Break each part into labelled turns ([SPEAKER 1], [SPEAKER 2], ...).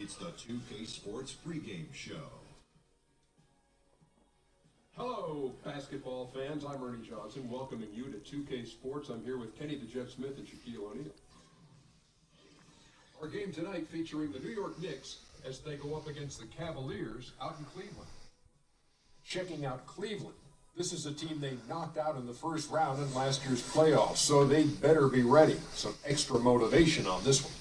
[SPEAKER 1] It's the 2K Sports pregame show.
[SPEAKER 2] Hello, basketball fans. I'm Ernie Johnson, welcoming you to 2K Sports. I'm here with Kenny the Jet Smith and Shaquille O'Neal. Our game tonight featuring the New York Knicks as they go up against the Cavaliers out in Cleveland. Checking out Cleveland. This is a team they knocked out in the first round in last year's playoffs, so they better be ready. Some extra motivation on this one.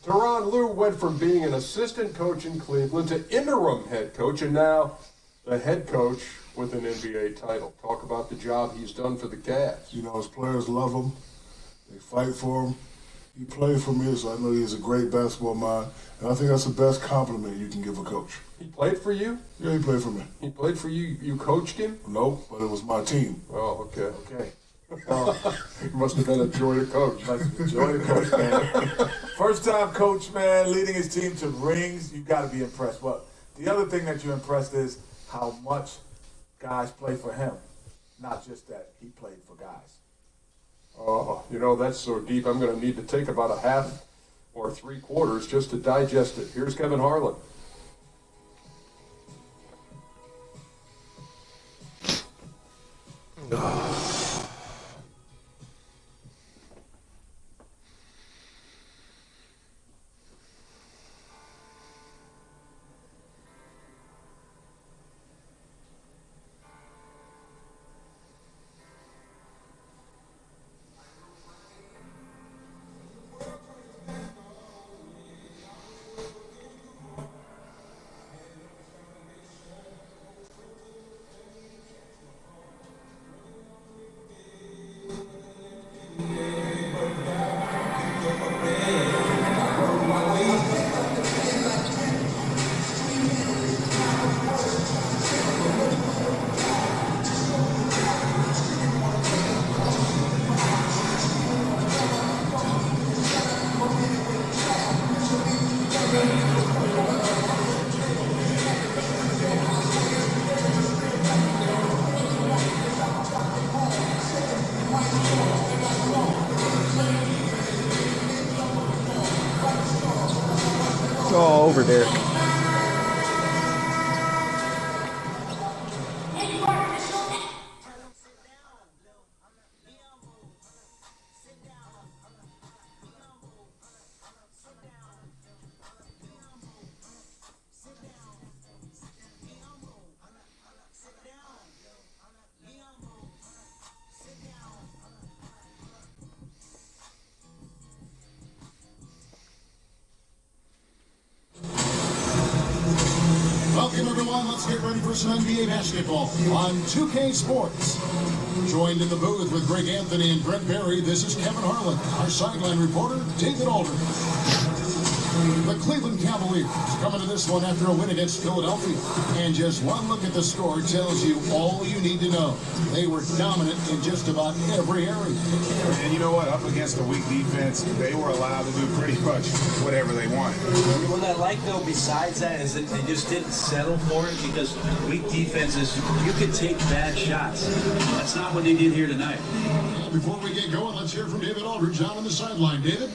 [SPEAKER 2] Thru went from being an assistant coach in Cleveland to interim head coach, and now the head coach with an NBA title. Talk about the job he's done for the Cavs.
[SPEAKER 3] You know, his players love him. They fight for him. He played for me, so I know he's a great basketball mind. And I think that's the best compliment you can give a coach.
[SPEAKER 2] He played for you?
[SPEAKER 3] Yeah, he played for me.
[SPEAKER 2] He played for you? You coached him?
[SPEAKER 3] No, but it was my team.
[SPEAKER 2] Oh, okay. It must have been a joy to coach.
[SPEAKER 4] Joy to coach, man. First time coach, man, leading his team to rings, you got to be impressed. But the other thing that you're impressed is how much guys play for him, not just that he played for guys.
[SPEAKER 2] Oh, you know, that's so deep. I'm going to need to take about a half or 3/4 just to digest it. Here's Kevin Harlan.
[SPEAKER 5] Oh, over there.
[SPEAKER 1] Welcome, everyone. Let's get ready for some NBA basketball on 2K Sports. Joined in the booth with Greg Anthony and Brent Berry, this is Kevin Harlan. Our sideline reporter, David Aldridge. The Cleveland Cavaliers coming to this one after a win against Philadelphia. And just one look at the score tells you all you need to know. They were dominant in just about every area.
[SPEAKER 6] And you know what? Up against a weak defense, they were allowed to do pretty much whatever they wanted.
[SPEAKER 7] What I like, though, besides that, is that they just didn't settle for it, because weak defenses, you could take bad shots. That's not what they did here tonight.
[SPEAKER 1] Before we get going, let's hear from David Aldridge down on the sideline. David?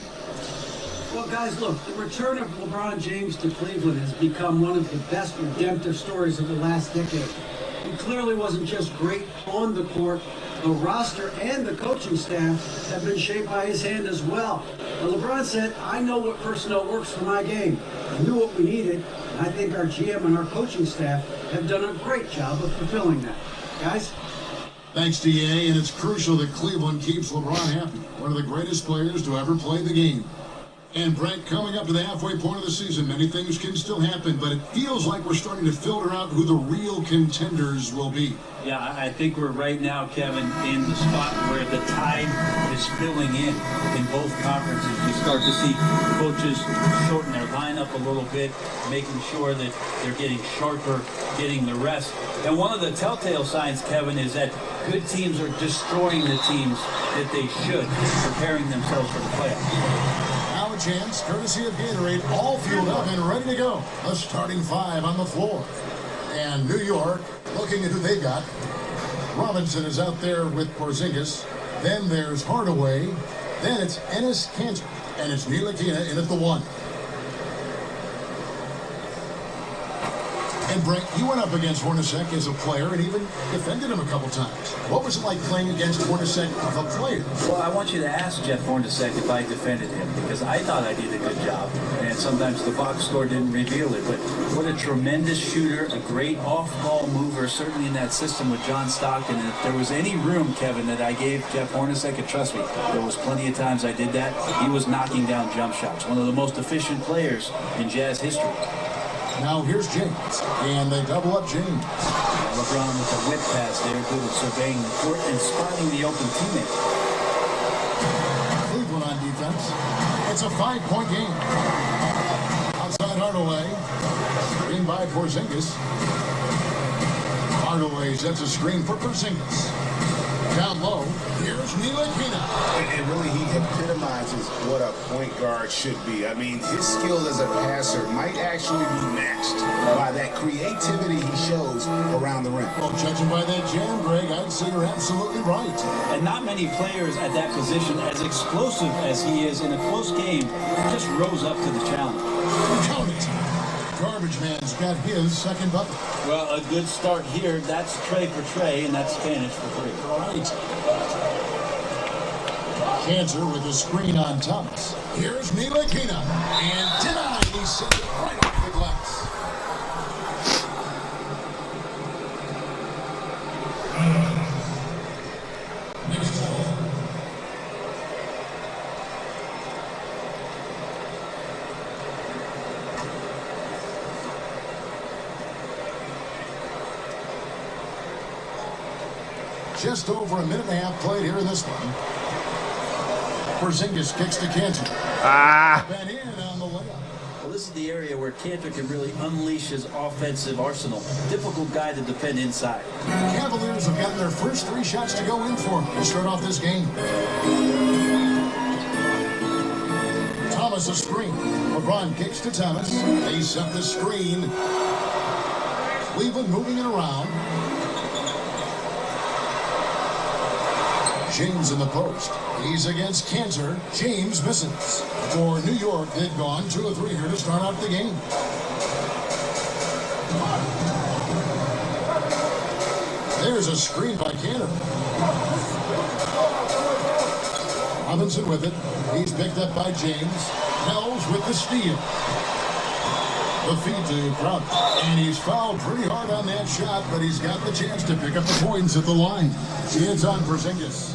[SPEAKER 8] Well, guys, look, the return of LeBron James to Cleveland has become one of the best redemptive stories of the last decade. He clearly wasn't just great on the court. The roster and the coaching staff have been shaped by his hand as well. But LeBron said, I know what personnel works for my game. I knew what we needed, and I think our GM and our coaching staff have done a great job of fulfilling that. Guys?
[SPEAKER 1] Thanks, DA, and it's crucial that Cleveland keeps LeBron happy. One of the greatest players to ever play the game. And Brent, coming up to the halfway point of the season, many things can still happen, but it feels like we're starting to filter out who the real contenders will be.
[SPEAKER 7] Yeah, I think we're right now, Kevin, in the spot where the tide is filling in both conferences. You start to see coaches shorten their lineup a little bit, making sure that they're getting sharper, getting the rest. And one of the telltale signs, Kevin, is that good teams are destroying the teams that they should, preparing themselves for the playoffs.
[SPEAKER 1] Now a chance, courtesy of Gatorade, all fueled up and ready to go. A starting five on the floor. And New York, looking at who they got. Robinson is out there with Porzingis. Then there's Hardaway. Then it's Enes Kanter. And it's Ntilikina in at the one. And Brent, you went up against Hornacek as a player and even defended him a couple times. What was it like playing against Hornacek, the player?
[SPEAKER 7] Well, I want you to ask Jeff Hornacek if I defended him, because I thought I did a good job. And sometimes the box score didn't reveal it. But what a tremendous shooter, a great off-ball mover, certainly in that system with John Stockton. And if there was any room, Kevin, that I gave Jeff Hornacek, and trust me, there was plenty of times I did that, he was knocking down jump shots. One of the most efficient players in Jazz history.
[SPEAKER 1] Now here's James, and they double up James.
[SPEAKER 7] LeBron with a whip pass there, good at surveying the court and spotting the open teammate.
[SPEAKER 1] Cleveland on defense. It's a 5-point game. Outside Hardaway. Screen by Porzingis. Hardaway sets a screen for Porzingis. Down low, here's Ntilikina.
[SPEAKER 6] And really, he epitomizes what a point guard should be. I mean, his skill as a passer might actually be matched by that creativity he shows around the rim.
[SPEAKER 1] Well, judging by that jam, Greg, I'd say you're absolutely right.
[SPEAKER 7] And not many players at that position, as explosive as he is in a close game, just rose up to the challenge.
[SPEAKER 1] Count it. Garbage Man's got his second bucket.
[SPEAKER 7] Well, a good start here. That's Trey for Trey, and that's Spanish for three.
[SPEAKER 1] All right. Cantor with a screen on Thomas. Here's Ntilikina. And denied. He sent it right off the glass. Next ball. Just over a minute and a half played here in this one. Porzingis kicks to Cantor. And in on the layup.
[SPEAKER 7] Well, this is the area where Cantor can really unleash his offensive arsenal. Difficult guy to defend inside.
[SPEAKER 1] The Cavaliers have gotten their first 3 shots to go in for him to start off this game. Thomas a screen. LeBron kicks to Thomas. They set the screen. Cleveland moving it around. James in the post. He's against Cantor. James misses. For New York, they've gone 2 of 3 here to start out the game. There's a screen by Cantor. Robinson with it. He's picked up by James. Hells with the steal. The feed to Crowder. And he's fouled pretty hard on that shot, but he's got the chance to pick up the points at the line. It's on Porzingis.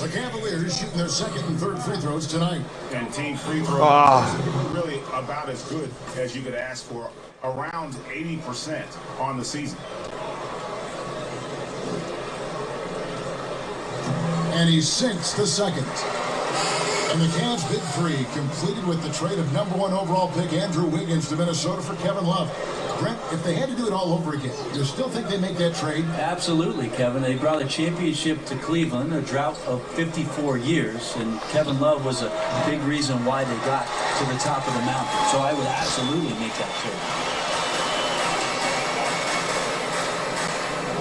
[SPEAKER 1] The Cavaliers shooting their second and third free throws tonight.
[SPEAKER 6] And team free throws are really about as good as you could ask for, around 80% on the season.
[SPEAKER 1] And he sinks the second. And the Cavs' big three completed with the trade of #1 overall pick Andrew Wiggins to Minnesota for Kevin Love. Brent, if they had to do it all over again, do you still think they make that trade?
[SPEAKER 7] Absolutely, Kevin. They brought a championship to Cleveland, a drought of 54 years, and Kevin Love was a big reason why they got to the top of the mountain. So I would absolutely make that trade.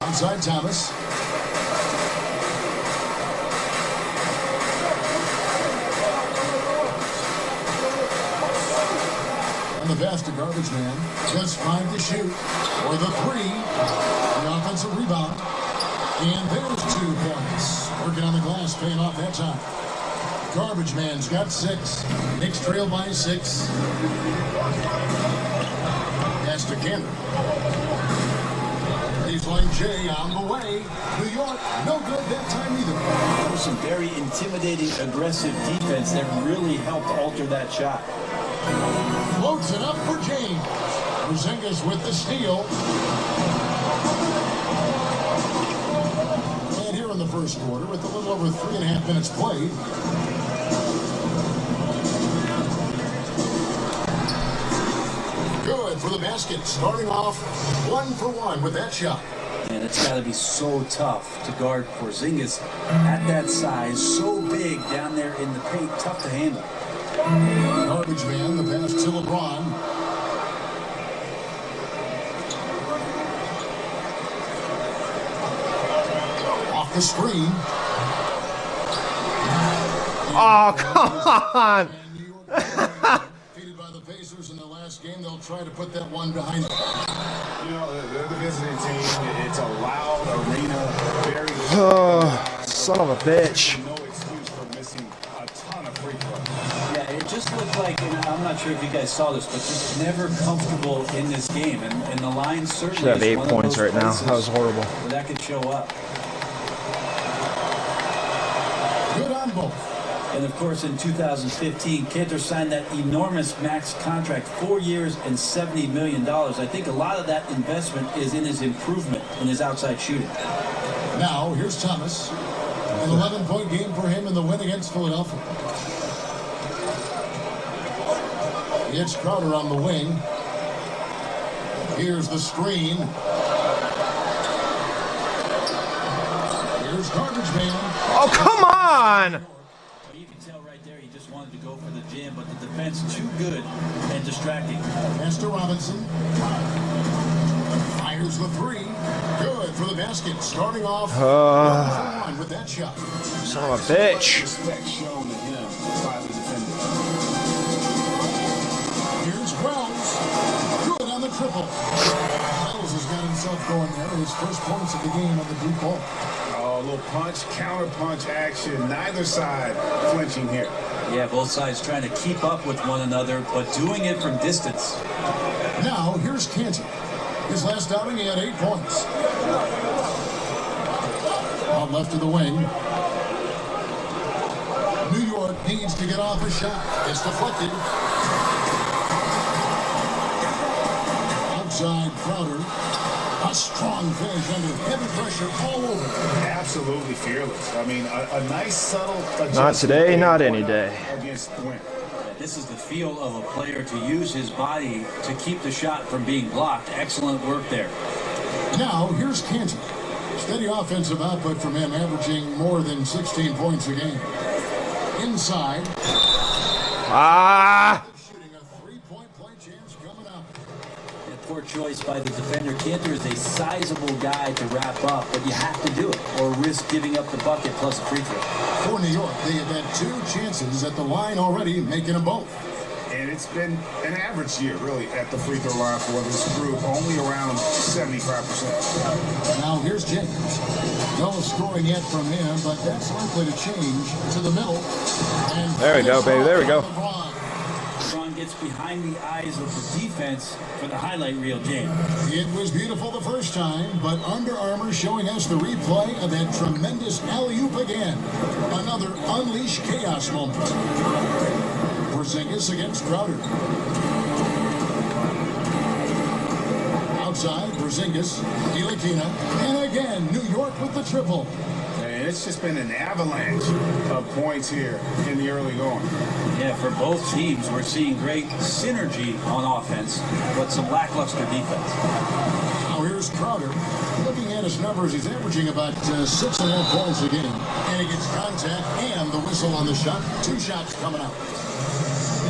[SPEAKER 1] Outside Thomas. The pass to Garbage Man. Just 5 to shoot. For the 3. The offensive rebound. And there's 2 points. Working on the glass, paying off that time. Garbage Man's got 6. Knicks trail by 6. Pass to Cantor. Baseline J on the way. New York, no good that time either.
[SPEAKER 7] There was some very intimidating, aggressive defense that really helped alter that shot.
[SPEAKER 1] Floats it up for James. Porzingis with the steal. And here in the first quarter, with a little over 3.5 minutes played. Good for the basket. Starting off 1 for 1 with that shot.
[SPEAKER 7] And it's got to be so tough to guard Porzingis at that size, so big down there in the paint, tough to handle.
[SPEAKER 1] Garbage Man, the pass to LeBron. Off the screen.
[SPEAKER 5] Oh, come on.
[SPEAKER 1] by the Pacers in the last game. They'll try to put that one behind them.
[SPEAKER 6] You know, they're the visiting team. It's a loud arena. Very
[SPEAKER 5] Son of a bitch.
[SPEAKER 6] no excuse for missing a ton of free throws.
[SPEAKER 7] Yeah, it just looked like, and I'm not sure if you guys saw this, but just never comfortable in this game. And the line certainly
[SPEAKER 5] Should have
[SPEAKER 7] is
[SPEAKER 5] 8
[SPEAKER 7] one of
[SPEAKER 5] points
[SPEAKER 7] those
[SPEAKER 5] right now.
[SPEAKER 7] places
[SPEAKER 5] That was horrible.
[SPEAKER 7] where that could show up.
[SPEAKER 1] Good on both.
[SPEAKER 7] And of course, in 2015, Cantor signed that enormous max contract, 4 years and $70 million. I think a lot of that investment is in his improvement in his outside shooting.
[SPEAKER 1] Now, here's Thomas. An 11-point game for him in the win against Philadelphia. It's Crowder on the wing. Here's the screen. Here's Garbage Man.
[SPEAKER 5] Oh, come on!
[SPEAKER 7] You can tell right there he just wanted to go for the jam, but the defense too good and distracting.
[SPEAKER 1] Pass to Robinson. Fires the three. Good for the basket. Starting off 1-for-1 with that shot.
[SPEAKER 5] Son of a bitch.
[SPEAKER 6] Respect shown to him by the defender.
[SPEAKER 1] Here's Wells. Good on the triple. Wells has got himself going there. His first points of the game on the deep ball.
[SPEAKER 6] Oh, a little punch, counter punch action. Neither side flinching here.
[SPEAKER 7] Yeah, both sides trying to keep up with one another, but doing it from distance.
[SPEAKER 1] Now, here's Cantor. His last outing, he had 8 points. Out left of the wing. New York needs to get off a shot. It's deflected. Outside Crowder. A strong finish under heavy pressure all over.
[SPEAKER 6] Absolutely fearless. I mean, a nice subtle adjustment.
[SPEAKER 5] Not today, not any day.
[SPEAKER 6] Against the win.
[SPEAKER 7] This is the feel of a player to use his body to keep the shot from being blocked. Excellent work there.
[SPEAKER 1] Now, here's Cantor. Steady offensive output from him, averaging more than 16 points a game. Inside. Shooting a 3-point play chance coming up.
[SPEAKER 7] And poor choice by the defender. Cantor is a sizable guy to wrap up, but you have to do it or risk giving up the bucket plus a free throw.
[SPEAKER 1] For New York, they have had 2 chances at the line already, making them both.
[SPEAKER 6] And it's been an average year, really, at the free throw line for this group, only around 75%.
[SPEAKER 1] Now here's James. No scoring yet from him, but that's likely to change to the middle. And
[SPEAKER 5] There we go, baby. There we go.
[SPEAKER 7] LeBron gets behind the eyes of the defense for the highlight reel, James.
[SPEAKER 1] It was beautiful the first time, but Under Armour showing us the replay of that tremendous alley-oop again. Another unleash chaos moment. Porzingis against Crowder. Outside, Porzingis, Ntilikina, and again, New York with the triple.
[SPEAKER 6] And it's just been an avalanche of points here in the early going.
[SPEAKER 7] Yeah, for both teams, we're seeing great synergy on offense, but some lackluster defense.
[SPEAKER 1] Now here's Crowder. Looking at his numbers, he's averaging about 6.5 points a game. And he gets contact and the whistle on the shot. 2 shots coming up.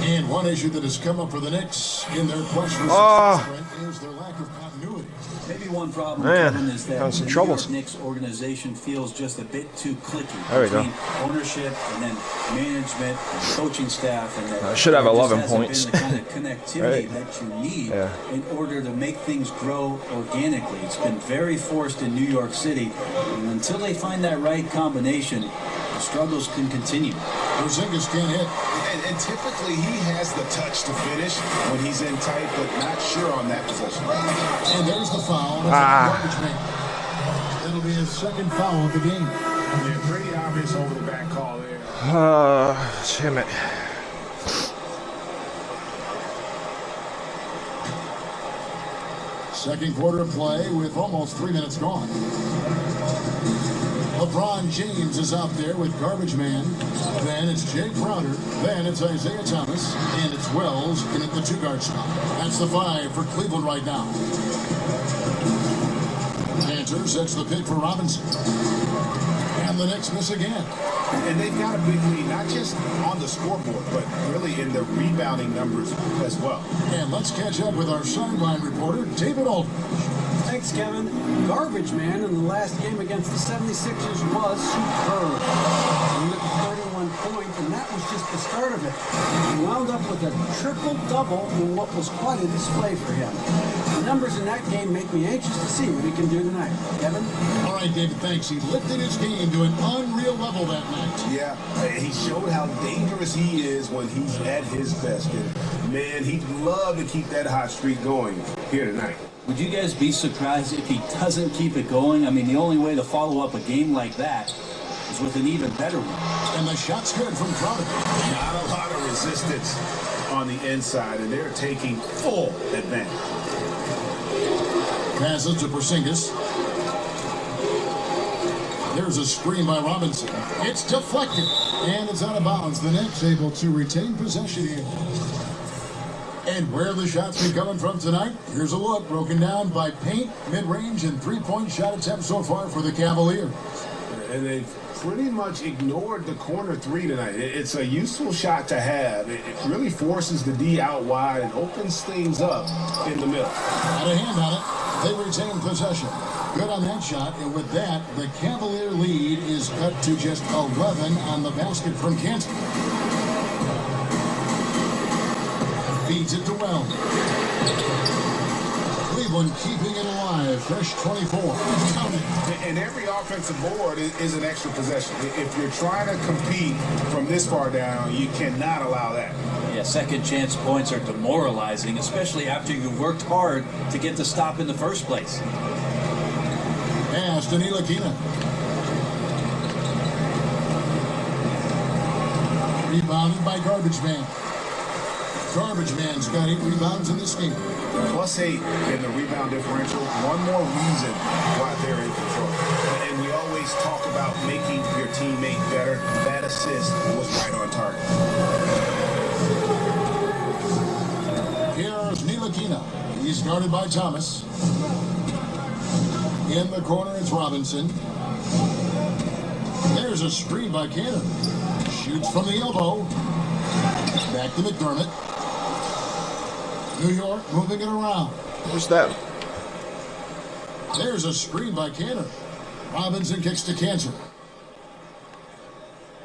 [SPEAKER 1] And one issue that has come up for the Knicks in their quest for success is their lack of continuity.
[SPEAKER 7] Maybe one problem,
[SPEAKER 5] Man,
[SPEAKER 7] Kevin, is that
[SPEAKER 5] having some
[SPEAKER 7] the New
[SPEAKER 5] troubles.
[SPEAKER 7] York Knicks organization feels just a bit too cliquey
[SPEAKER 5] There we go.
[SPEAKER 7] between ownership and then management and coaching staff. And that
[SPEAKER 5] I should have
[SPEAKER 7] there just
[SPEAKER 5] 11
[SPEAKER 7] hasn't
[SPEAKER 5] points.
[SPEAKER 7] been the kind of connectivity
[SPEAKER 5] Right.
[SPEAKER 7] that you need
[SPEAKER 5] Yeah.
[SPEAKER 7] in order to make things grow organically. It's been very forced in New York City, and until they find that right combination, the struggles can continue.
[SPEAKER 1] Porzingis can't hit.
[SPEAKER 6] And typically he has the touch to finish when he's in tight, but not sure on that possession.
[SPEAKER 1] And there's the foul. Garbage man. That'll be his second foul of the game.
[SPEAKER 6] Yeah, pretty obvious over the back call there.
[SPEAKER 5] Damn it.
[SPEAKER 1] Second quarter of play with almost 3 minutes gone. LeBron James is out there with Garbage Man. Then it's Jay Crowder. Then it's Isaiah Thomas. And it's Wells in at the 2-guard spot. That's the 5 for Cleveland right now. Cantor sets the pick for Robinson. And the Knicks miss again.
[SPEAKER 6] And they've got a big lead, not just on the scoreboard, but really in the rebounding numbers as well.
[SPEAKER 1] And let's catch up with our sideline reporter, David Aldridge.
[SPEAKER 8] Thanks, Kevin. Garbage Man in the last game against the 76ers was superb. He hit 31 points, and that was just the start of it. He wound up with with a triple-double in what was quite a display for him. The numbers in that game make me anxious to see what he can do tonight. Kevin?
[SPEAKER 1] All right, David, thanks. He lifted his game to an unreal level that night.
[SPEAKER 6] Yeah, he showed how dangerous he is when he's at his best. And man, he'd love to keep that hot streak going here tonight.
[SPEAKER 7] Would you guys be surprised if he doesn't keep it going? I mean, the only way to follow up a game like that is with an even better one.
[SPEAKER 1] And the shot's good from Crowder.
[SPEAKER 6] Not a lot of resistance on the inside, and they're taking full advantage.
[SPEAKER 1] Passes to Porzingis. There's a screen by Robinson. It's deflected, and it's out of bounds. The Knicks able to retain possession here. And where the shots been coming from tonight? Here's a look broken down by paint, mid-range, and three-point shot attempts so far for the Cavaliers.
[SPEAKER 6] And they've pretty much ignored the corner three tonight. It's a useful shot to have. It really forces the D out wide and opens things up in the middle.
[SPEAKER 1] Had a hand on it. They retain possession. Good on that shot. And with that, the Cavalier lead is cut to just 11 on the basket from Cantor. Feeds it to Wells. Cleveland keeping it alive. Fresh 24. Counting.
[SPEAKER 6] And every offensive board is an extra possession. If you're trying to compete from this far down, you cannot allow that.
[SPEAKER 7] Yeah, second chance points are demoralizing, especially after you worked hard to get the stop in the first place.
[SPEAKER 1] Pass to Ntilikina. Rebounded by Garbage Man. Garbage Man's got 8 rebounds in this game.
[SPEAKER 6] +8 in the rebound differential. One more reason why they're in control. And we always talk about making your teammate better. That assist was right on target.
[SPEAKER 1] Here's Ntilikina. He's guarded by Thomas. In the corner, it's Robinson. There's a screen by Cannon. Shoots from the elbow. Back to McDermott. New York moving it around.
[SPEAKER 5] Who's that?
[SPEAKER 1] There's a screen by Cannon. Robinson kicks to Cantor.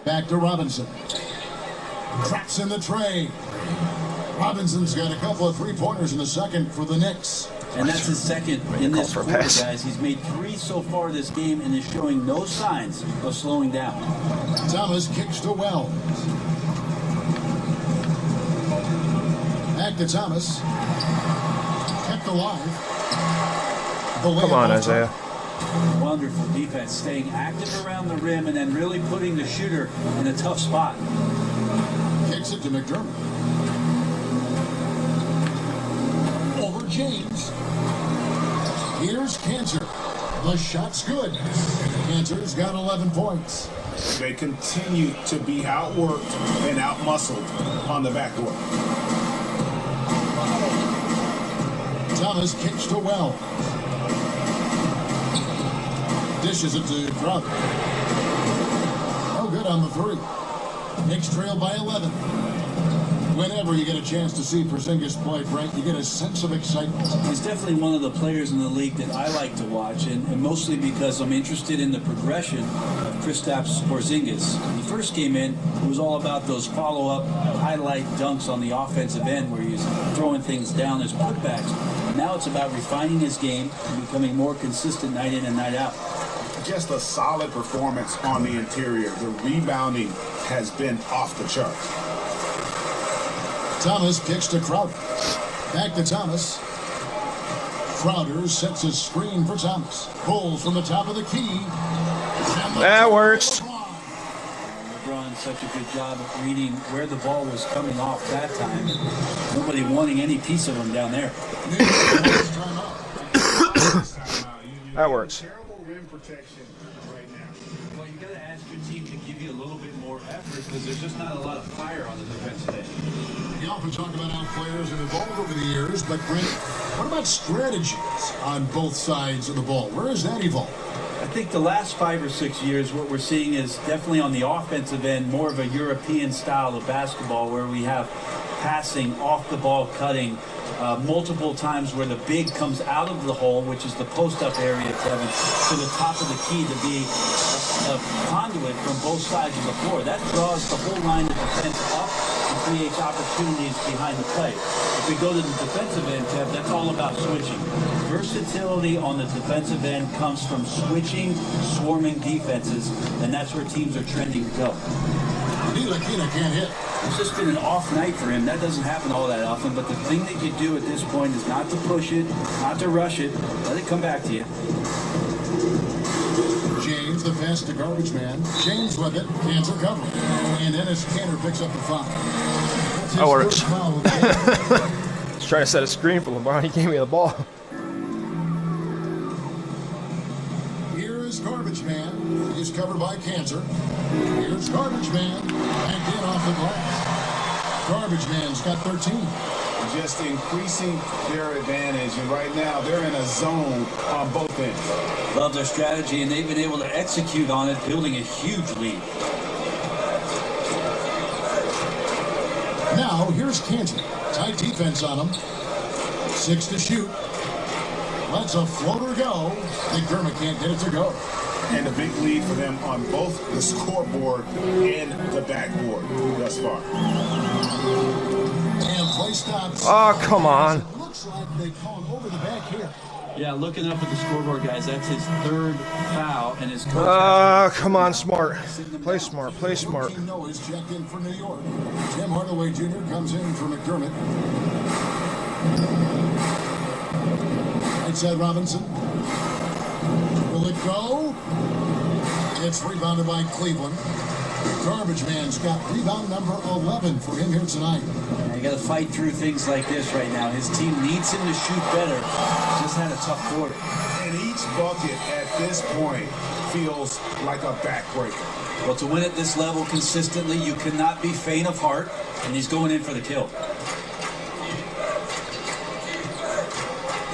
[SPEAKER 1] Back to Robinson. Traps in the tray. Robinson's got a couple of three-pointers in the second for the Knicks.
[SPEAKER 7] And that's his second in this
[SPEAKER 5] for a
[SPEAKER 7] quarter,
[SPEAKER 5] pass.
[SPEAKER 7] guys. He's made 3 so far this game and is showing no signs of slowing down.
[SPEAKER 1] Thomas kicks to Wells. Back to Thomas. Kept alive.
[SPEAKER 5] Come on, Isaiah.
[SPEAKER 7] Wonderful defense, staying active around the rim and then really putting the shooter in a tough spot.
[SPEAKER 1] Kicks it to McDermott. Over James. Here's Cantor. The shot's good. Cantor's got 11 points.
[SPEAKER 6] They continue to be outworked and outmuscled on the backcourt.
[SPEAKER 1] Thomas kicks to Well. Dishes it to Crowder. No good on the three. Knicks trail by 11. Whenever you get a chance to see Porzingis play, Frank, you get a sense of excitement.
[SPEAKER 7] He's definitely one of the players in the league that I like to watch, and mostly because I'm interested in the progression of Kristaps Porzingis. When he first came in, it was all about those follow-up highlight dunks on the offensive end where he's throwing things down as putbacks. Now it's about refining his game and becoming more consistent night in and night out.
[SPEAKER 6] Just a solid performance on the interior. The rebounding has been off the charts.
[SPEAKER 1] Thomas kicks to Crowder. Back to Thomas. Crowder sets a screen for Thomas. Pulls from the top of the key.
[SPEAKER 5] That works.
[SPEAKER 7] LeBron such a good job of reading where the ball was coming off that time. Nobody wanting any piece of him down there.
[SPEAKER 5] That works.
[SPEAKER 6] Terrible rim protection right now.
[SPEAKER 7] Well, you got to ask your team to give you a little bit more effort because there's just not a lot of fire on the defensive end.
[SPEAKER 1] We often talk about how players have evolved over the years, but Brent, what about strategies on both sides of the ball? Where has that evolved?
[SPEAKER 7] I think the last 5 or 6 years, what we're seeing is definitely on the offensive end, more of a European style of basketball where we have passing, off the ball cutting, multiple times where the big comes out of the hole, which is the post-up area, Kevin, to the top of the key to be a conduit from both sides of the floor. That draws the whole line of defense up and creates opportunities behind the play. If we go to the defensive end, Kev, that's all about switching. Versatility on the defensive end comes from switching, swarming defenses, and that's where teams are trending to go.
[SPEAKER 1] Ntilikina can't hit.
[SPEAKER 7] It's just been an off night for him. That doesn't happen all that often, but the thing that you do at this point is not to push it, not to rush it. Let it come back to you.
[SPEAKER 1] James, the pass to garbage man. James with it. Cancer cover. And Ennis Cantor picks up the foul.
[SPEAKER 5] That works. I was trying to set a screen for LeBron. He gave me the ball.
[SPEAKER 1] Here is garbage man. He's covered by Cancer. Here's garbage man. Back in off the glass. Garbage man's got 13.
[SPEAKER 6] Just increasing their advantage, and right now they're in a zone on both ends.
[SPEAKER 7] Love their strategy, and they've been able to execute on it, building a huge lead.
[SPEAKER 1] Now, here's Cantor. Tight defense on him. 6 to shoot. Lets a floater go. McDermott can't get it to go.
[SPEAKER 6] And a big lead for them on both the scoreboard and the backboard thus far.
[SPEAKER 1] And play stops.
[SPEAKER 5] Oh, come on.
[SPEAKER 1] It looks like they call him over the back here.
[SPEAKER 7] Yeah, looking up at the scoreboard, guys, that's his third foul, and his coach...
[SPEAKER 5] Come on, smart. Play smart, play smart.
[SPEAKER 1] Team Noah's checked in for New York. Tim Hardaway Jr. comes in for McDermott. Right side Robinson. Will it go? It's rebounded by Cleveland. Garbage man's got rebound number 11 for him here tonight.
[SPEAKER 7] You got to fight through things like this right now. His team needs him to shoot better. Just had a tough quarter.
[SPEAKER 6] And each bucket at this point feels like a backbreaker.
[SPEAKER 7] Well, to win at this level consistently, you cannot be faint of heart, and he's going in for the kill.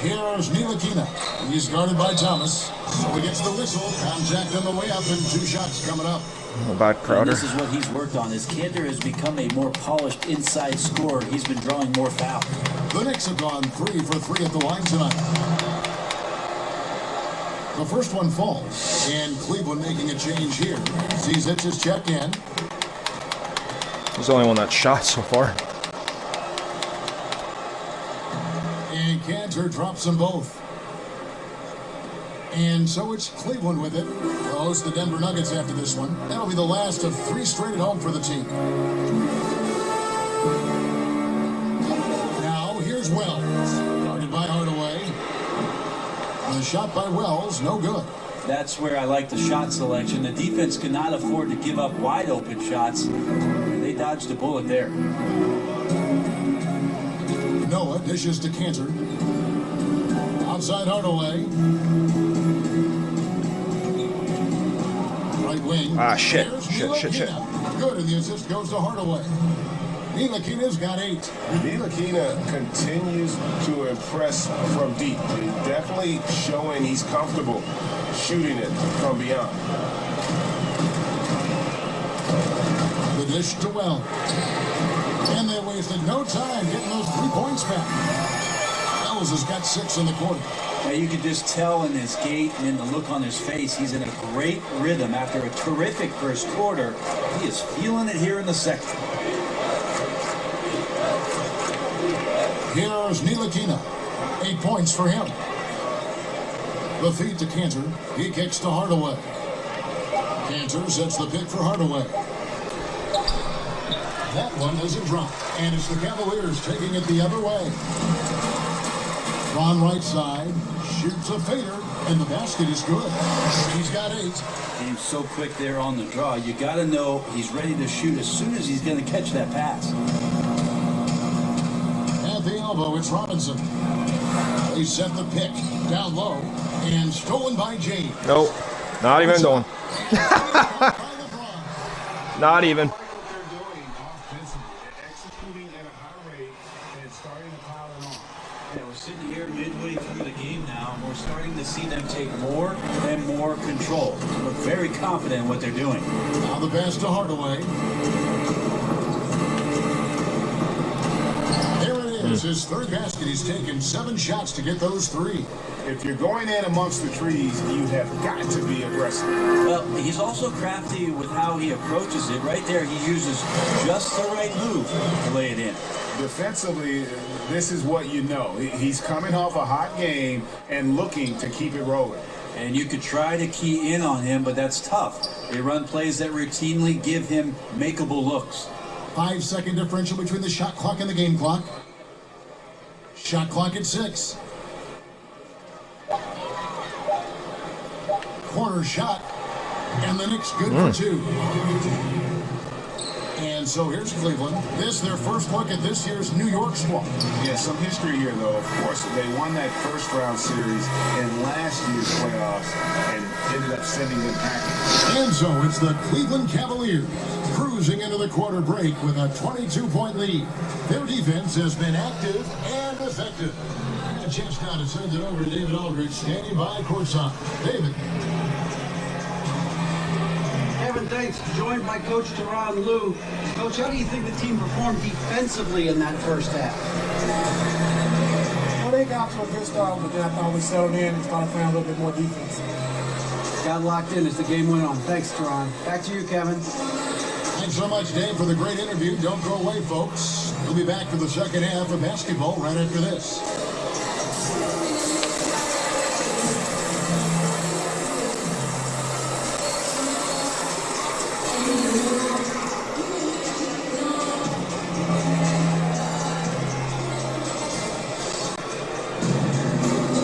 [SPEAKER 1] Here's Ntilikina. He's guarded by Thomas. So he gets the whistle. Contact on the way up, and 2 shots coming up.
[SPEAKER 5] About Crowder.
[SPEAKER 7] And this is what he's worked on. As Cantor has become a more polished inside scorer, he's been drawing more fouls.
[SPEAKER 1] The Knicks have gone 3 for 3 at the line tonight. The first one falls, and Cleveland making a change here. Zizic is checked in.
[SPEAKER 5] He's the only one that shot so far.
[SPEAKER 1] And Cantor drops them both. And so it's Cleveland with it. They'll host the Denver Nuggets after this one. That'll be the last of 3 straight at home for the team. Now, here's Wells. Guarded by Hardaway. The shot by Wells, no good.
[SPEAKER 7] That's where I like the shot selection. The defense cannot afford to give up wide open shots. They dodged a bullet there.
[SPEAKER 1] Noah dishes to Cantor. Outside Hardaway. Right wing.
[SPEAKER 5] Shit.
[SPEAKER 1] There's
[SPEAKER 5] Shit.
[SPEAKER 1] Good, and the assist goes to Hardaway. Ntilikina's got 8.
[SPEAKER 6] Ntilikina continues to impress from deep. He's definitely showing he's comfortable shooting it from beyond.
[SPEAKER 1] The dish to Wells. And they wasted no time getting those 3 points back. Wells has got 6 in the quarter.
[SPEAKER 7] Now you can just tell in his gait and in the look on his face, he's in a great rhythm after a terrific first quarter. He is feeling it here in the second.
[SPEAKER 1] Here's Ntilikina. 8 points for him. The feed to Cantor. He kicks to Hardaway. Cantor sets the pick for Hardaway. That one doesn't drop. And it's the Cavaliers taking it the other way. Ron right side. Shoots a fader. And the basket is good. He's got 8.
[SPEAKER 7] Game's so quick there on the draw. You got to know he's ready to shoot as soon as he's going to catch that pass.
[SPEAKER 1] At the elbow, it's Robinson. They set the pick down low and stolen by James.
[SPEAKER 5] Nope. Not even going. Not even.
[SPEAKER 6] They're doing offensively. They're executing at a high rate and starting to pile it on.
[SPEAKER 7] Yeah, we're sitting here midway through the game now, and we're starting to see them take more and more control. We're very confident in what they're doing.
[SPEAKER 1] Now the pass to Hardaway. There it is, his third basket. He's taken 7 shots to get those 3.
[SPEAKER 6] If you're going in amongst the trees, you have got to be aggressive.
[SPEAKER 7] Well, he's also crafty with how he approaches it. Right there, he uses just the right move to lay it in.
[SPEAKER 6] Defensively, this is what you know. He's coming off a hot game and looking to keep it rolling.
[SPEAKER 7] And you could try to key in on him, but that's tough. They run plays that routinely give him makeable looks.
[SPEAKER 1] 5-second differential between the shot clock and the game clock. Shot clock at 6. Corner shot, and the Knicks good for 2. And so here's Cleveland. This their first look at this year's New York squad.
[SPEAKER 6] Yeah, some history here, though. Of course, they won that first round series in last year's playoffs and ended up sending them packing.
[SPEAKER 1] And so it's the Cleveland Cavaliers cruising into the quarter break with a 22-point lead. Their defense has been active and effective. A chance now to send it over to David Aldridge, standing by courtside. David.
[SPEAKER 8] Kevin, thanks. Joined by Coach thru. Coach, how do you think the team performed defensively in that first half?
[SPEAKER 9] Well, they got to a good start, but then I thought we settled in and started playing a little bit more defense.
[SPEAKER 8] Got locked in as the game went on. Thanks, Teron. Back to you, Kevin.
[SPEAKER 1] Thanks so much, Dave, for the great interview. Don't go away, folks. We'll be back for the second half of basketball right after this.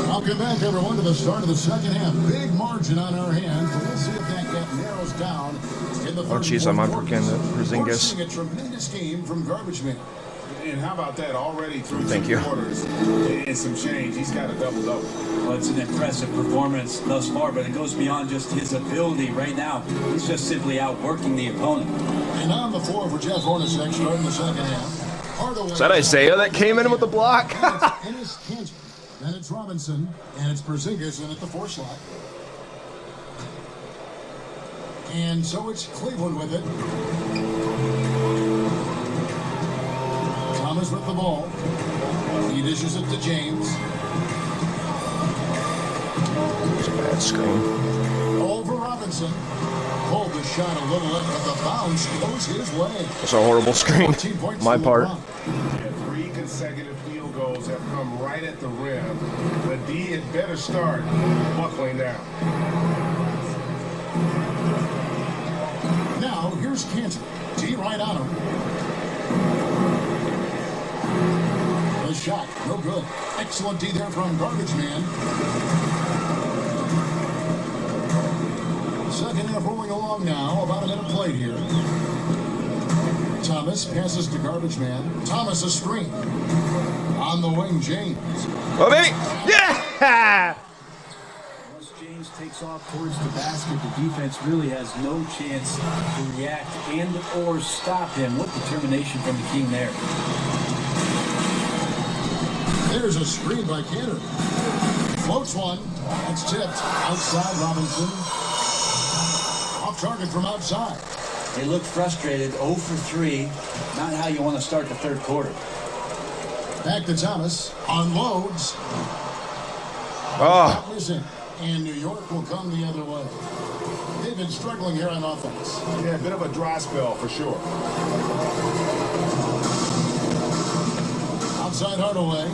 [SPEAKER 1] Welcome back, everyone, to the start of the second half. Big margin on our hands. We'll see if that gap narrows down in the third.
[SPEAKER 5] Oh, jeez, I'm on Porzingis.
[SPEAKER 1] We're seeing a tremendous game from Garbage Man.
[SPEAKER 6] And how about that? Already through
[SPEAKER 5] Thank
[SPEAKER 6] 2
[SPEAKER 5] you.
[SPEAKER 6] quarters and some change. He's got a double-double.
[SPEAKER 7] Well, it's an impressive performance thus far, but it goes beyond just his ability right now. He's just simply outworking the opponent.
[SPEAKER 1] And on the floor for Jeff Hornacek starting the second half. Hardaway.
[SPEAKER 5] Is that Isaiah that came in with the block?
[SPEAKER 1] And it's Kansas. Then it's Robinson, and it's Porzingis in at the 4 slot. And so it's Cleveland with it. Thomas with the ball. He dishes it to James.
[SPEAKER 5] It's a bad screen.
[SPEAKER 1] Over Robinson. Pulled the shot a little left, but the bounce goes his way.
[SPEAKER 5] It's a horrible screen.
[SPEAKER 1] 14 points
[SPEAKER 5] My
[SPEAKER 1] to
[SPEAKER 5] part.
[SPEAKER 1] LeBron.
[SPEAKER 6] And 3 consecutive field goals have come right at the rim. The D had better start buckling down.
[SPEAKER 1] Now, here's Cantor. D right on him. The shot, no good. Excellent D there from Garbage Man. Second half rolling along now. About a minute played here. Thomas passes to Garbage Man. Thomas a screen. On the wing, James.
[SPEAKER 5] Oh, baby! Yeah!
[SPEAKER 7] Once James takes off towards the basket, the defense really has no chance to react and or stop him. What determination from the team there.
[SPEAKER 1] There's a screen by Cantor. Floats one. That's tipped. Outside Robinson. Off target from outside.
[SPEAKER 7] They look frustrated, 0 for 3. Not how you want to start the third quarter.
[SPEAKER 1] Back to Thomas. Unloads.
[SPEAKER 5] Oh,
[SPEAKER 1] Missing. And New York will come the other way. They've been struggling here on offense.
[SPEAKER 6] Yeah, a bit of a dry spell for sure.
[SPEAKER 1] Outside Hardaway.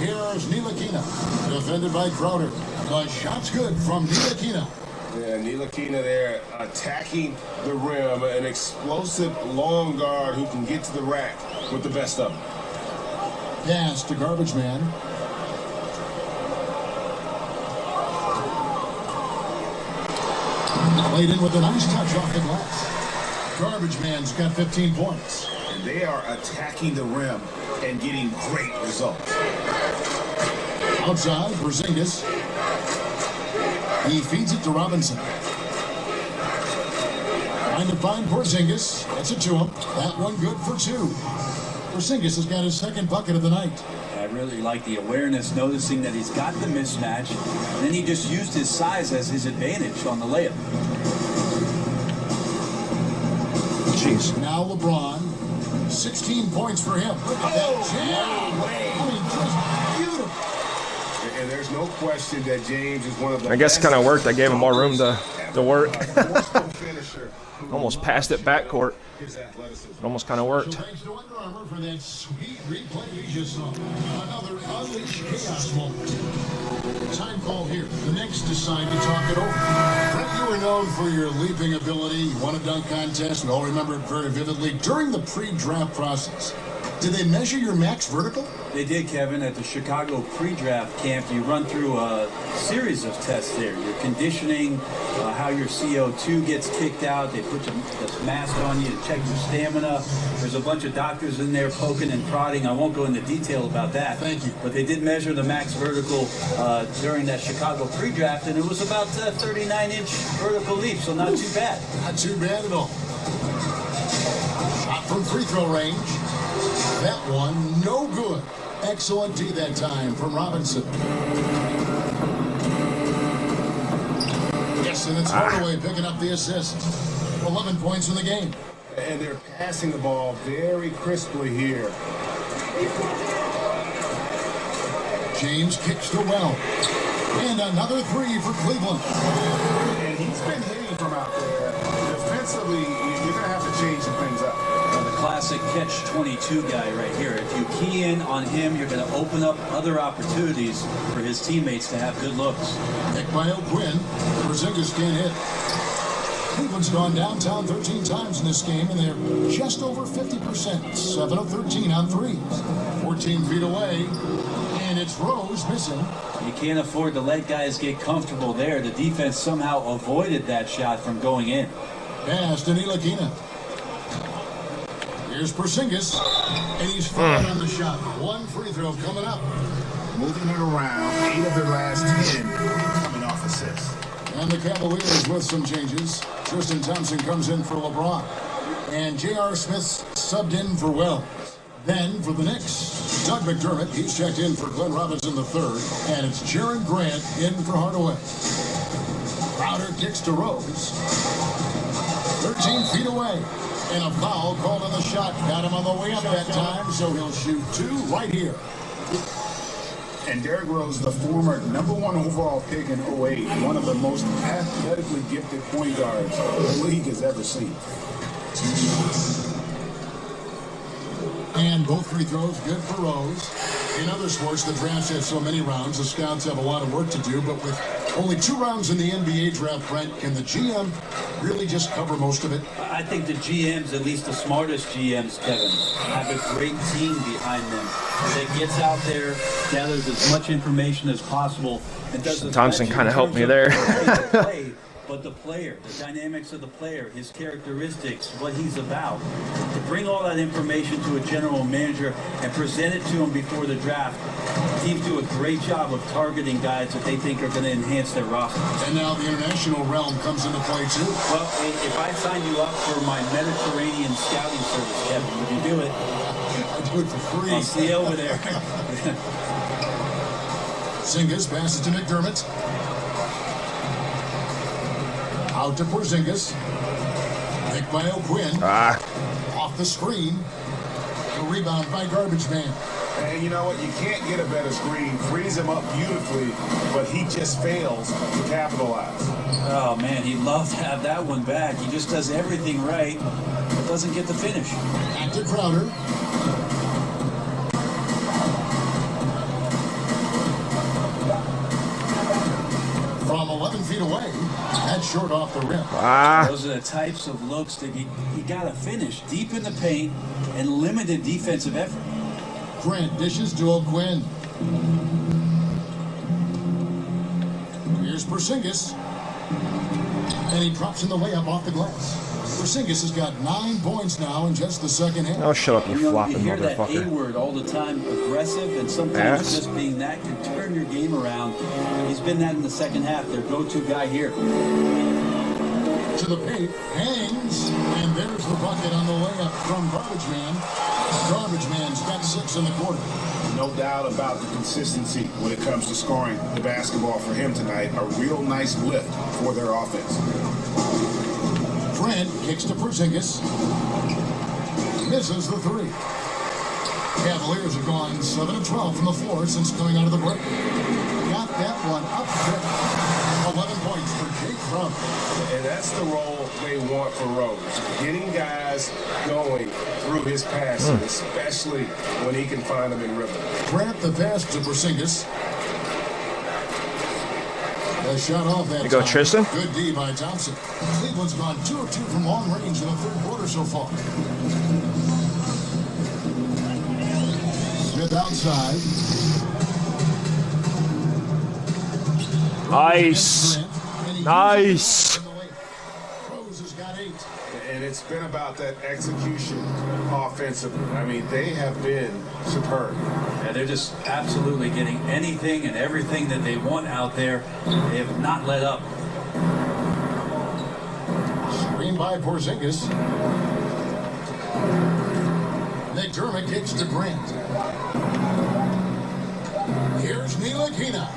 [SPEAKER 1] Here's Ntilikina. Defended by Crowder. The shot's good from Ntilikina.
[SPEAKER 6] Yeah, Ntilikina there attacking the rim, an explosive long guard who can get to the rack with the best of them.
[SPEAKER 1] Pass to Garbage Man. Played in with a nice touch off the glass. Garbage Man's got 15 points.
[SPEAKER 6] And they are attacking the rim and getting great results.
[SPEAKER 1] Outside, Porzingis. He feeds it to Robinson. Trying to find Porzingis. That's it to him. That one good for 2. Porzingis has got his second bucket of the night.
[SPEAKER 7] I really like the awareness, noticing that he's got the mismatch. And then he just used his size as his advantage on the layup.
[SPEAKER 5] jeez.
[SPEAKER 1] Now LeBron 16 points for him. Look at that jam.
[SPEAKER 6] No way.
[SPEAKER 1] I mean, just beautiful.
[SPEAKER 6] And there's no question that James is one of the
[SPEAKER 5] I guess it kind of worked. I gave him more room to work.
[SPEAKER 6] finisher.
[SPEAKER 5] Almost passed it backcourt.
[SPEAKER 6] His athleticism.
[SPEAKER 5] It almost kind of worked.
[SPEAKER 1] So thanks to Under Armour for that sweet replay we just saw. Another unleashed chaos moment. Time call here. The Knicks decide to talk it over. Brett, you were known for your leaping ability. You won a dunk contest. We all remember it very vividly. During the pre-draft process, did they measure your max vertical?
[SPEAKER 7] They did, Kevin. At the Chicago pre-draft camp, you run through a series of tests there. Your conditioning, how your CO2 gets kicked out. They put this mask on you to check your stamina. There's a bunch of doctors in there poking and prodding. I won't go into detail about that.
[SPEAKER 1] Thank you.
[SPEAKER 7] But they did measure the max vertical during that Chicago pre-draft, and it was about 39-inch vertical leap, so not too bad.
[SPEAKER 1] Not too bad at all. Shot from free throw range. That one, no good. Excellent D that time from Robinson. Yes, and it's Hardaway picking up the assist. 11 points in the game.
[SPEAKER 6] And they're passing the ball very crisply here.
[SPEAKER 1] James kicks to Well. And another three for Cleveland.
[SPEAKER 6] And he's been hitting from out there. Defensively, you're going to have to change some things up.
[SPEAKER 7] The classic catch-22 guy right here. If you key in on him, you're going to open up other opportunities for his teammates to have good looks.
[SPEAKER 1] Pick by O'Quinn. Porzingis can't hit. Cleveland's gone downtown 13 times in this game, and they're just over 50%. 7 of 13 on threes. 14 feet away, and it's Rose missing.
[SPEAKER 7] You can't afford to let guys get comfortable there. The defense somehow avoided that shot from going in.
[SPEAKER 1] Pass to Ntilikina. Here's Porzingis, and he's fired on the shot. One free throw coming up.
[SPEAKER 6] Moving it around. 8 of their last 10 coming off assists.
[SPEAKER 1] And the Cavaliers with some changes. Tristan Thompson comes in for LeBron. And J.R. Smith's subbed in for Wells. Then for the Knicks, Doug McDermott. He's checked in for Glenn Robinson III. And it's Jaron Grant in for Hardaway. Crowder kicks to Rose. 13 feet away. And a foul called on the shot. Got him on the way up that time, so he'll shoot two right here.
[SPEAKER 6] And Derrick Rose, the former #1 overall pick in 08, one of the most athletically gifted point guards the league has ever seen.
[SPEAKER 1] And both free throws good for Rose. In other sports, the drafts have so many rounds, the scouts have a lot of work to do, but with only 2 rounds in the NBA draft, Brent, can the GM really just cover most of it?
[SPEAKER 7] I think the GMs, at least the smartest GMs, Kevin, have a great team behind them that gets out there, gathers as much information as possible, and does
[SPEAKER 5] Thompson kind of helped me there.
[SPEAKER 7] But the player, the dynamics of the player, his characteristics, what he's about, to bring all that information to a general manager and present it to him before the draft, teams do a great job of targeting guys that they think are going to enhance their roster.
[SPEAKER 1] And now the international realm comes into play too.
[SPEAKER 7] Well, if I signed you up for my Mediterranean scouting service, Kevin, would you do it?
[SPEAKER 1] I do it for free.
[SPEAKER 7] I'll see you over there.
[SPEAKER 1] Porzingis passes to McDermott. Out to Porzingis. Picked by O'Quinn. Off the screen. The rebound by Garbage Man.
[SPEAKER 6] And you know what? You can't get a better screen. Frees him up beautifully, but he just fails to capitalize.
[SPEAKER 7] Oh, man, he'd love to have that one back. He just does everything right, but doesn't get the finish.
[SPEAKER 1] Back to Crowder. From 11 feet away, that's short off the rim.
[SPEAKER 7] Those are the types of looks that you got to finish deep in the paint and limited defensive effort.
[SPEAKER 1] Grant dishes to O'Quinn. Here's Porzingis. And he drops in the layup off the glass. Porzingis has got 9 points now in just the second half.
[SPEAKER 5] Oh, shut up, you flopping
[SPEAKER 7] You hear that A
[SPEAKER 5] motherfucker.
[SPEAKER 7] word all the time, aggressive, and sometimes just being that can turn your game around. He's been that in the second half, their go-to guy here.
[SPEAKER 1] To the paint, hangs, and there's the bucket on the layup from Garbage Man. Garbage Man's got 6 in the quarter.
[SPEAKER 6] No doubt about the consistency when it comes to scoring the basketball for him tonight. A real nice lift for their offense.
[SPEAKER 1] Grant kicks to Porzingis. misses the three. Cavaliers have gone 7 of 12 from the floor since coming out of the break. Got that one up quick. 11 points for Jake Thrum.
[SPEAKER 6] And that's the role they want for Rose. Getting guys going through his passing, especially when he can find them in rhythm.
[SPEAKER 1] Grant the pass to Porzingis. A shot off that
[SPEAKER 5] There you go,
[SPEAKER 1] time.
[SPEAKER 5] Tristan.
[SPEAKER 1] Good D by Thompson. Cleveland's gone 2 of 2 from long range in the third quarter so far. Smith outside.
[SPEAKER 5] Nice. Nice.
[SPEAKER 1] Rose has got 8.
[SPEAKER 6] And it's been about that execution offensively. I mean, they have been superb.
[SPEAKER 7] Yeah, they're just absolutely getting anything and everything that they want out there. They have not let up.
[SPEAKER 1] Screen by Porzingis. McDermott kicks to Grant. Here's Ntilikina.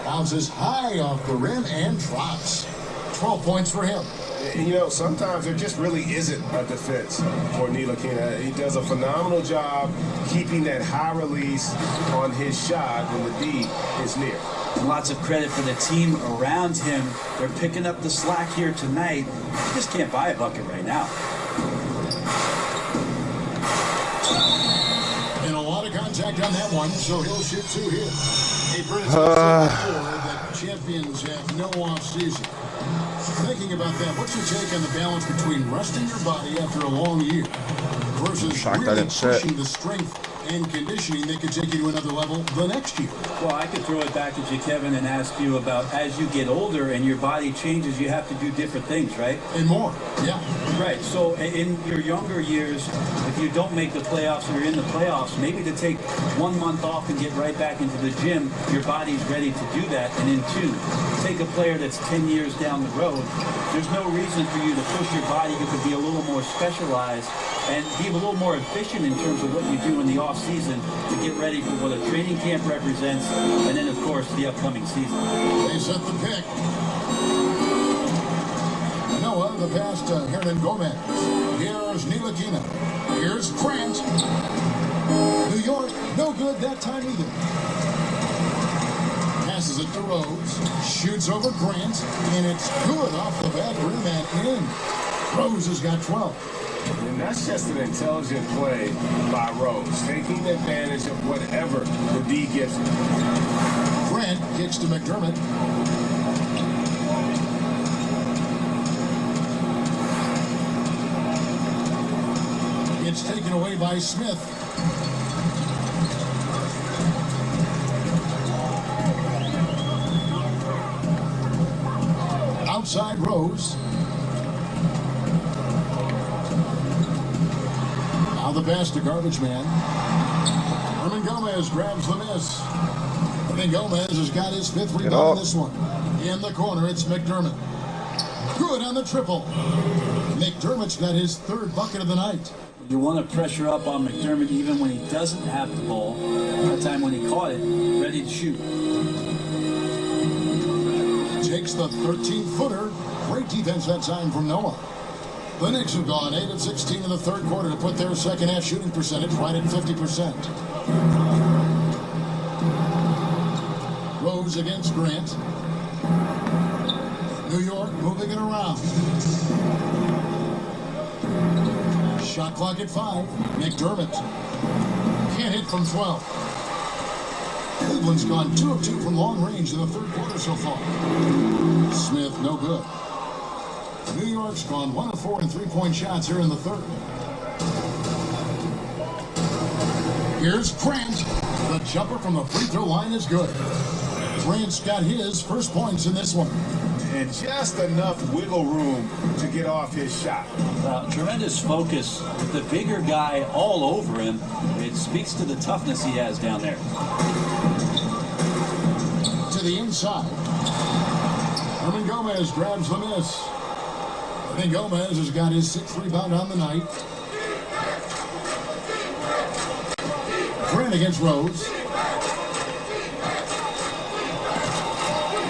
[SPEAKER 1] Bounces high off the rim and drops. 12 points for him.
[SPEAKER 6] You know, sometimes there just really isn't a defense for Ntilikina. He does a phenomenal job keeping that high release on his shot when the D is near.
[SPEAKER 7] And lots of credit for the team around him. They're picking up the slack here tonight. You just can't buy a bucket right now.
[SPEAKER 1] And a lot of contact on that one, so he'll shoot 2 here. Hey, Brent, it's also before that champions have no off-season. Thinking about that, what's your take on the balance between resting your body after a long year versus
[SPEAKER 5] Shocked I
[SPEAKER 1] really
[SPEAKER 5] didn't sit.
[SPEAKER 1] pushing the strength and conditioning that could take you to another level the next year?
[SPEAKER 7] Well, I could throw it back at you, Kevin, and ask you about as you get older and your body changes, you have to do different things, right?
[SPEAKER 1] And more, yeah.
[SPEAKER 7] Right. So in your younger years, if you don't make the playoffs or you're in the playoffs, maybe to take 1 month off and get right back into the gym, your body's ready to do that. And in 2, take a player that's 10 years down the road, there's no reason for you to push your body. You could be a little more specialized and be a little more efficient in terms of what you do in the off season to get ready for what a training camp represents, and then of course the upcoming season.
[SPEAKER 1] They set the pick. Noah, the pass to Hernan Gomez. Here's Ntilikina. Here's Grant. New York, no good that time either. Passes it to Rose. Shoots over Grant, and it's good off the back rim and in. Rose has got 12.
[SPEAKER 6] And that's just an intelligent play by Rose, taking advantage of whatever the D gives him.
[SPEAKER 1] Grant kicks to McDermott. It's taken away by Smith. Outside Rose. Now the pass to Garbage Man. Hernan Gomez grabs the miss. Hernan Gomez has got his 5th rebound in this one. In the corner, it's McDermott. Good on the triple. McDermott's got his 3rd bucket of the night.
[SPEAKER 7] You want to pressure up on McDermott even when he doesn't have the ball. That time when he caught it, ready to shoot.
[SPEAKER 1] Takes the 13-footer. Great defense that time from Noah. The Knicks have gone 8 of 16 in the 3rd quarter to put their second half shooting percentage right at 50%. Rose against Grant. New York moving it around. Shot clock at 5. McDermott can't hit from 12. Cleveland's gone 2 of 2 from long range in the 3rd quarter so far. Smith, no good. New York's gone 1 of 4 in 3-point shots here in the 3rd. Here's Grant. The jumper from the free throw line is good. Grant's got his first points in this one.
[SPEAKER 6] And just enough wiggle room to get off his shot.
[SPEAKER 7] Tremendous focus with the bigger guy all over him. It speaks to the toughness he has down there.
[SPEAKER 1] To the inside. Hernan Gomez grabs the miss. Hernan Gomez has got his 6th rebound on the night. Grant against Rose.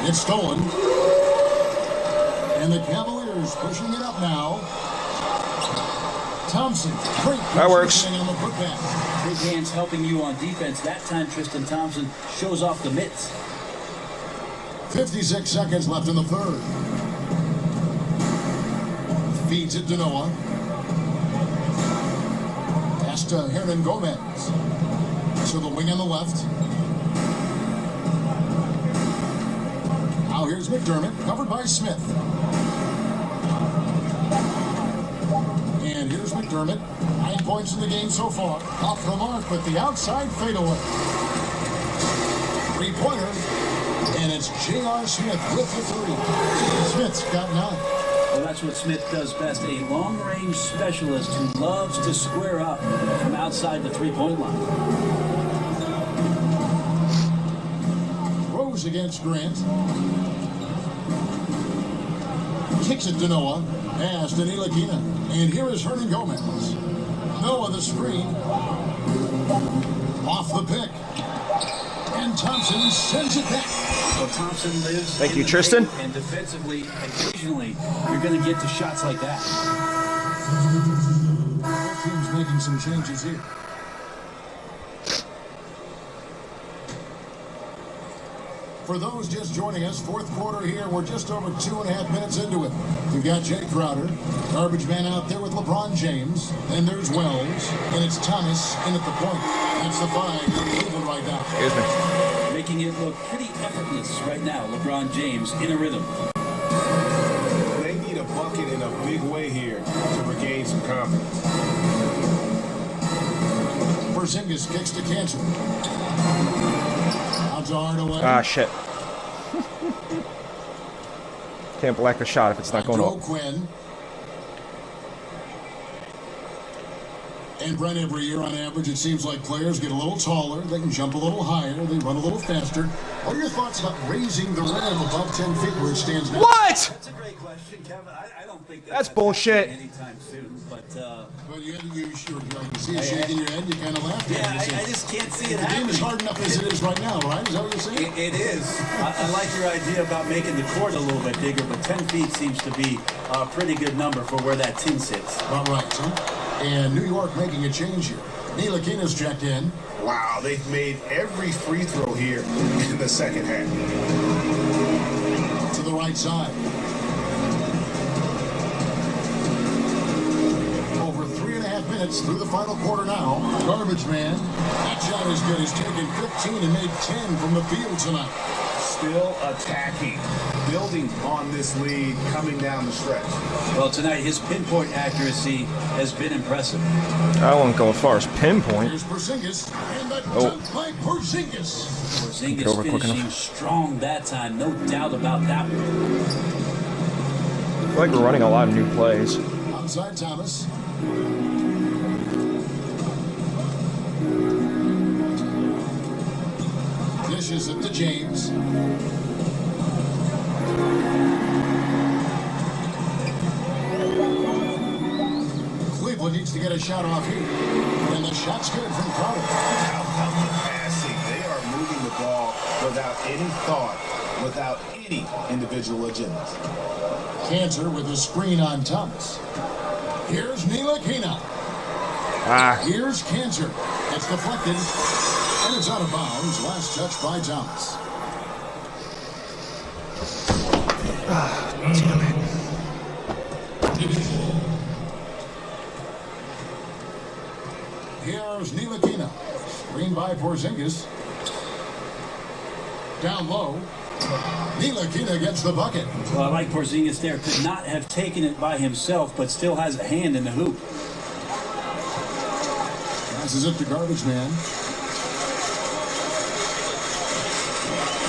[SPEAKER 1] It's stolen. And the Cavaliers pushing it up now. Thompson, great
[SPEAKER 5] That works.
[SPEAKER 1] positioning on the putback.
[SPEAKER 7] Big hands helping you on defense. That time Tristan Thompson shows off the mitts.
[SPEAKER 1] 56 seconds left in the third. Feeds it to Noah. Pass to Hernan Gomez. To the wing on the left. Now here's McDermott, covered by Smith. And here's McDermott. 9 points in the game so far. Off the mark with the outside fadeaway. Three-pointer. And it's J.R. Smith with the three. Smith's got 9.
[SPEAKER 7] Well, that's what Smith does best. A long-range specialist who loves to square up from outside the three-point line.
[SPEAKER 1] Rose against Grant. Kicks it to Noah. Pass to Ntilikina. And here is Hernan Gomez. Noah the screen. Off the pick. And Thompson sends it back.
[SPEAKER 7] Well, Thompson lives.
[SPEAKER 5] Thank
[SPEAKER 7] in
[SPEAKER 5] you,
[SPEAKER 7] the
[SPEAKER 5] Tristan.
[SPEAKER 7] paint, and defensively, occasionally, you're going to get to shots like that.
[SPEAKER 1] Both teams making some changes here. For those just joining us, fourth quarter here. We're just over 2.5 minutes into it. We've got Jay Crowder, garbage man out there with LeBron James. Then there's Wells, and it's Thomas in at the point. That's the 5 in Cleveland right now.
[SPEAKER 5] Excuse me.
[SPEAKER 7] Making it look pretty effortless right now. LeBron James in a rhythm.
[SPEAKER 6] They need a bucket in a big way here to regain some confidence.
[SPEAKER 1] Porzingis kicks to Cantor. Out to Hardaway.
[SPEAKER 5] Ah, shit. Can't black a shot if it's not going up.
[SPEAKER 1] Quinn. And Brent, every year on average, it seems like players get a little taller, they can jump a little higher, they run a little faster. What are your thoughts about raising the rim above 10 feet where it stands now?
[SPEAKER 5] What?
[SPEAKER 7] That's a great question, Kevin. I don't think
[SPEAKER 5] That's bullshit.
[SPEAKER 7] anytime soon, but
[SPEAKER 1] you sure like to see it shaking your head, you kind of laugh at
[SPEAKER 7] yeah,
[SPEAKER 1] it.
[SPEAKER 7] I just can't see it
[SPEAKER 1] The game
[SPEAKER 7] happening.
[SPEAKER 1] is hard enough as it is right now, right? Is that what you're saying?
[SPEAKER 7] It is. I like your idea about making the court a little bit bigger, but 10 feet seems to be a pretty good number for where that tin sits.
[SPEAKER 1] About right, huh? And New York making a change here. Ntilikina's checked in.
[SPEAKER 6] Wow, they've made every free throw here in the second half.
[SPEAKER 1] To the right side. Over 3.5 minutes through the final quarter now. Garbage man. That shot is good. He's taken 15 and made 10 from the field tonight.
[SPEAKER 6] Still attacking, building on this lead coming down the stretch.
[SPEAKER 7] Well, tonight his pinpoint accuracy has been impressive.
[SPEAKER 5] I won't go as far as pinpoint.
[SPEAKER 1] Here's Porzingis. And that
[SPEAKER 5] Oh.
[SPEAKER 1] dunk by Porzingis.
[SPEAKER 7] Porzingis
[SPEAKER 5] over quick
[SPEAKER 7] finishing
[SPEAKER 5] enough.
[SPEAKER 7] strong that time, no doubt about that one.
[SPEAKER 5] I feel like we're running a lot of new plays.
[SPEAKER 1] Outside Thomas. Dishes it to James. Cleveland needs to get a shot off here. And the shot's good from Crowder.
[SPEAKER 6] How about the passing? They are moving the ball without any thought, without any individual agendas.
[SPEAKER 1] Cantor with a screen on Thomas. Here's Ntilikina.
[SPEAKER 5] Ah,
[SPEAKER 1] Here's Cantor. It's deflected. And it's out of bounds. Last touch by Thomas.
[SPEAKER 5] damn it.
[SPEAKER 1] Here's Ntilikina. Screen by Porzingis. Down low. Ntilikina gets the bucket.
[SPEAKER 7] Well, I like Porzingis there. Could not have taken it by himself, but still has a hand in the hoop.
[SPEAKER 1] Passes it to garbage man.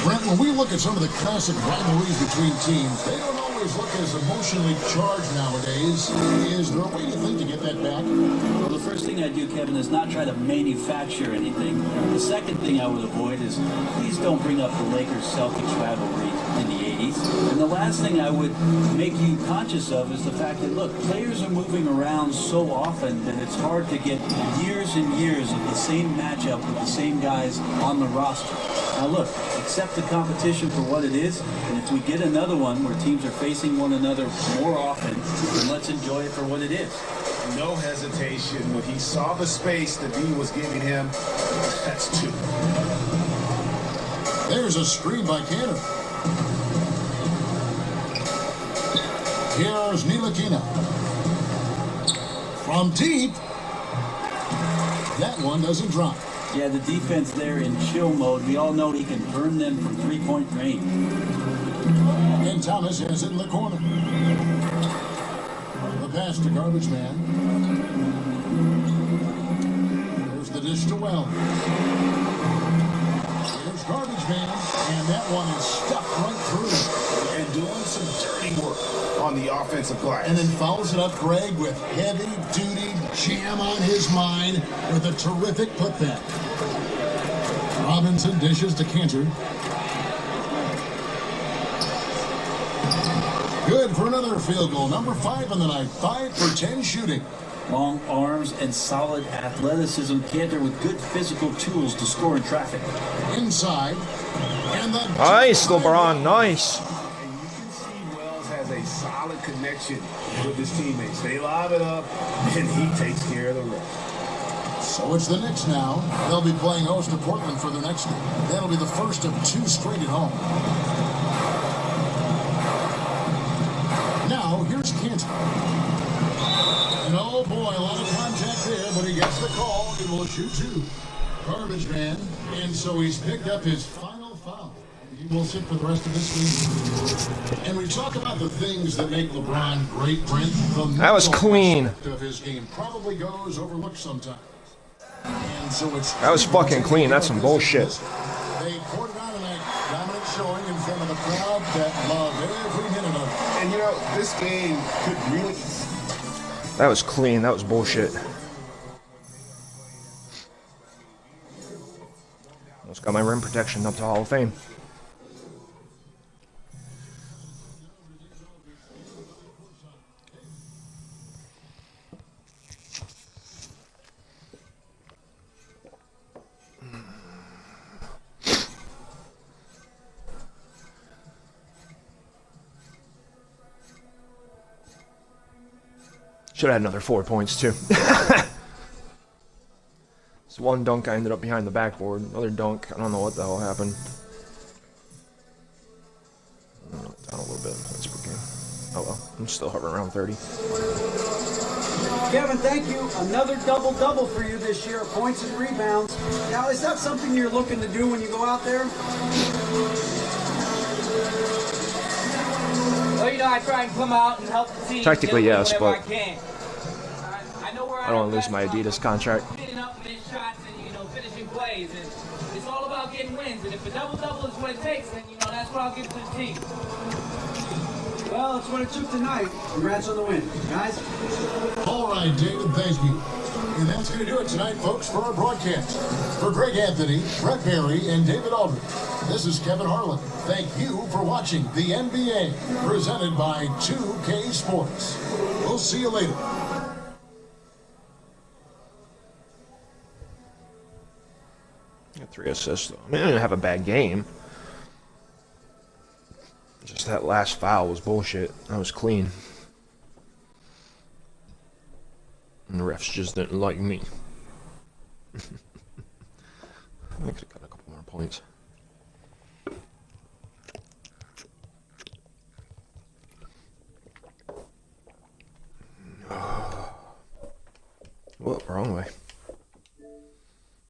[SPEAKER 1] Brent, when we look at some of the classic rivalries between teams, they don't always look as emotionally charged nowadays. Is there a way you think to get that back?
[SPEAKER 7] Well, the first thing I do, Kevin, is not try to manufacture anything. The second thing I would avoid is please don't bring up the Lakers-Celtics rivalry in the 80s. And the last thing I would make you conscious of is the fact that, look, players are moving around so often that it's hard to get years and years of the same matchup with the same guys on the roster. Now, look, accept the competition for what it is, and if we get another one where teams are facing one another more often, then let's enjoy it for what it is.
[SPEAKER 6] No hesitation. When he saw the space that D was giving him, that's 2.
[SPEAKER 1] There's a screen by Cantor. Here's Ntilikina. From deep. That one doesn't drop.
[SPEAKER 7] Yeah, the defense there in chill mode. We all know he can burn them from three-point range.
[SPEAKER 1] And Thomas has it in the corner. The pass to Garbage Man. There's the dish to Well. Here's Garbage Man, and that one is stuffed right through.
[SPEAKER 6] And doing some dirty work on the offensive glass.
[SPEAKER 1] And then follows it up, Greg, with heavy-duty jam on his mind with a terrific putback. Robinson dishes to Cantor. Good for another field goal. Number 5 on the night. 5 for 10 shooting.
[SPEAKER 7] Long arms and solid athleticism. Cantor with good physical tools to score in traffic.
[SPEAKER 1] Inside. And the
[SPEAKER 5] Nice, LeBron. Nice.
[SPEAKER 6] And you can see Wells has a solid connection with his teammates. They lob it up, and he takes care of the rest.
[SPEAKER 1] So it's the Knicks now. They'll be playing host to Portland for their next game. That'll be the first of 2 straight at home. Now, here's Cantor. And oh boy, a lot of contact there, but he gets the call. He will shoot 2. Garbage Man. And so he's picked up his final foul. He will sit for the rest of this game. And we talk about the things that make LeBron great, Brent.
[SPEAKER 5] That was clean.
[SPEAKER 1] Of his game probably goes overlooked sometimes. And so it's
[SPEAKER 5] That was fucking clean. That's some bullshit.
[SPEAKER 1] They poured it out in a dominant showing in front of a crowd that loved every minute of it.
[SPEAKER 6] And you know, this game could really...
[SPEAKER 5] That was clean. That was bullshit. Almost got my rim protection up to Hall of Fame. Should have had another 4 points, too. This one dunk, I ended up behind the backboard. Another dunk, I don't know what the hell happened. Down a little bit in points per game. Oh well, I'm still hovering around 30.
[SPEAKER 8] Kevin, thank you. Another double-double for you this year, points and rebounds. Now, is that something you're looking to do when you go out there?
[SPEAKER 10] Well, you know, I try and come out and help the team.
[SPEAKER 5] Technically, yes, but
[SPEAKER 10] I can. I know where
[SPEAKER 5] I don't want to lose my Adidas contract.
[SPEAKER 10] Getting up, hitting shots, and finishing plays, and it's all about getting wins. And if a double-double is what it takes, then that's what I'll give to the team.
[SPEAKER 8] Well, it's what it took tonight. Congrats on the win, guys.
[SPEAKER 1] All right, David, thank you. And that's going to do it tonight, folks, for our broadcast. For Greg Anthony, Brett Barry, and David Aldridge, this is Kevin Harlan. Thank you for watching the NBA, presented by 2K Sports. We'll see you later.
[SPEAKER 5] Got 3 assists, though. I mean, I didn't have a bad game. Just that last foul was bullshit. That was clean. And the refs just didn't like me. I could have got a couple more points.